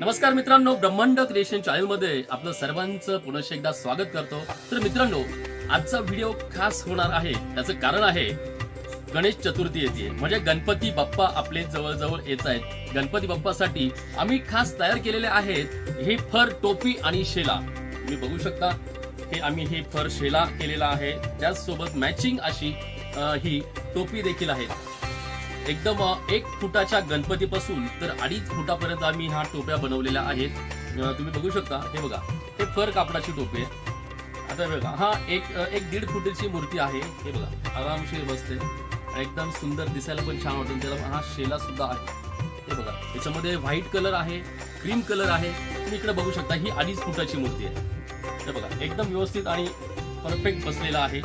नमस्कार मित्रांनो, ब्रह्मांड क्रिएशन चॅनल मध्ये आपलं सर्वांचं पुन्हा एकदा स्वागत करतो। तर मित्रांनो, आजचा व्हिडिओ खास होणार आहे। त्याचं कारण आहे गणेश चतुर्थी येते, म्हणजे गणपती बाप्पा आपले जवळ येत आहेत। गणपती बाप्पासाठी आम्ही खास तयार केलेले आहेत हे फर, टोपी आणि शेला। तुम्ही बघू शकता हे आम्ही हे फर शेला केलेला आहे, त्याचसोबत मॅचिंग अशी ही टोपी देखील आहे। एकदम 1 फुटाच्या गणपतीपासून तर 2.5 फुटापर्यंत आम्ही ह्या टोप्या बनवलेल्या आहेत। तुम्ही बघू शकता, हे बघा, हे फर कापडाची टोपी आहे। आता बघा, हा एक 1.5 फुटाची मूर्ती आहे। हे बघा, आरामशीर बसते, एकदम सुंदर दिसायला पण छान वाटतं। त्याला हा शेला सुद्धा आहे। हे बघा, याच्यामध्ये व्हाईट कलर आहे, क्रीम कलर आहे। तुम्ही इकडे बघू शकता, ही 2.5 फुटाची मूर्ती आहे। हे बघा, एकदम व्यवस्थित आणि परफेक्ट बसलेला आहे।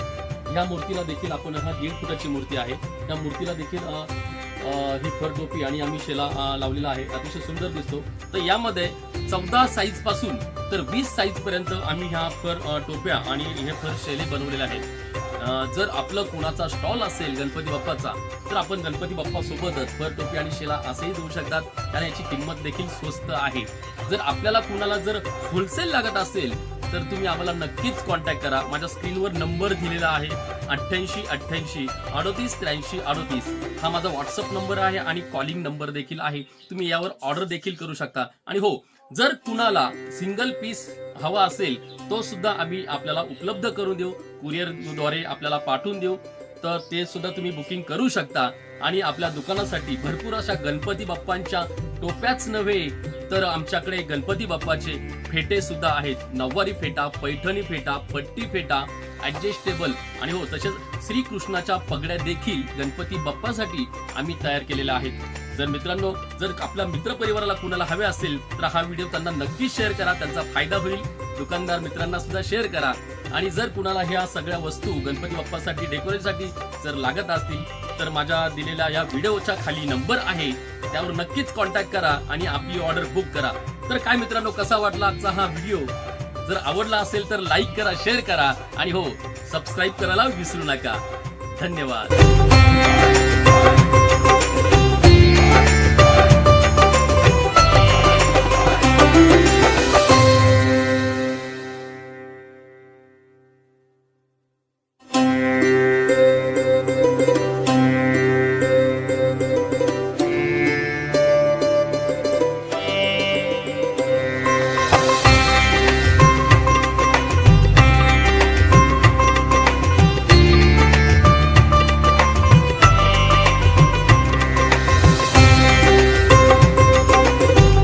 ह्या मूर्तीला देखील आपण, हा 1.5 फुटाची मूर्ती आहे, त्या मूर्तीला देखील ही फर टोपी आणि आम्ही शेला लावलेला आहे, अतिशय सुंदर दिसतो। तर यामध्ये 14 साईज पासून तर 20 साईज पर्यंत आम्ही ह्या फर टोप्या आणि हे फर शेले बनवलेले आहेत। जर आपलं कोणाचा स्टॉल असेल गणपती बाप्पाचा, तर आपण गणपती बाप्पा सोबतच फर टोपी आणि शेला असेही देऊ शकतात, कारण याची किंमत देखील स्वस्त आहे। जर आपल्याला कोणाला जर होलसेल लागत असेल तर तुम्ही आम्हाला नक्कीच कॉन्टॅक्ट करा। माझ्या स्क्रीनवर नंबर दिलेला आहे 88 88 38 83 38, हा माझा व्हॉट्सअप नंबर आहे आणि कॉलिंग नंबर देखील आहे। तुम्ही यावर ऑर्डर देखील करू शकता। आणि हो, जर कुणाला सिंगल पीस हवा असेल तो सुद्धा आम्ही आपल्याला उपलब्ध करून देऊ, कुरिअरद्वारे आपल्याला पाठवून देऊ, तर ते सुद्धा तुम्ही बुकिंग करू शकता। आणि आपल्या दुकानासाठी भरपूर अशा गणपती बाप्पांच्या टोप्याच नव्हे तर आमच्याकडे गणपती बाप्पाचे फेटे सुद्धा आहेत। नऊवारी फेटा, पैठणी फेटा, पट्टी फेटा, ऍडजस्टेबल आणि हो, तसेच श्रीकृष्णाच्या पगड्या देखील गणपती बाप्पासाठी आम्ही तयार केलेल्या आहेत। जर मित्रांनो, जर आपल्या मित्रपरिवाराला कुणाला हवे असेल तर हा व्हिडिओ त्यांना नक्की शेअर करा, त्यांचा फायदा होईल। दुकानदार मित्रांना सुद्धा शेअर करा। आणि जर कुणाला ह्या सगळ्या वस्तू गणपती बाप्पासाठी डेकोरेशनसाठी जर लागत असतील तर माझ्या दिलेल्या या व्हिडिओच्या खाली नंबर आहे, त्यावर नक्कीच कॉन्टॅक्ट करा आणि आपली ऑर्डर बुक करा। तर काय मित्रांनो, कसा वाटला आजचा हा व्हिडिओ? जर आवडला असेल तर लाईक करा, शेअर करा आणि हो, सबस्क्राईब करायला विसरू नका। धन्यवाद।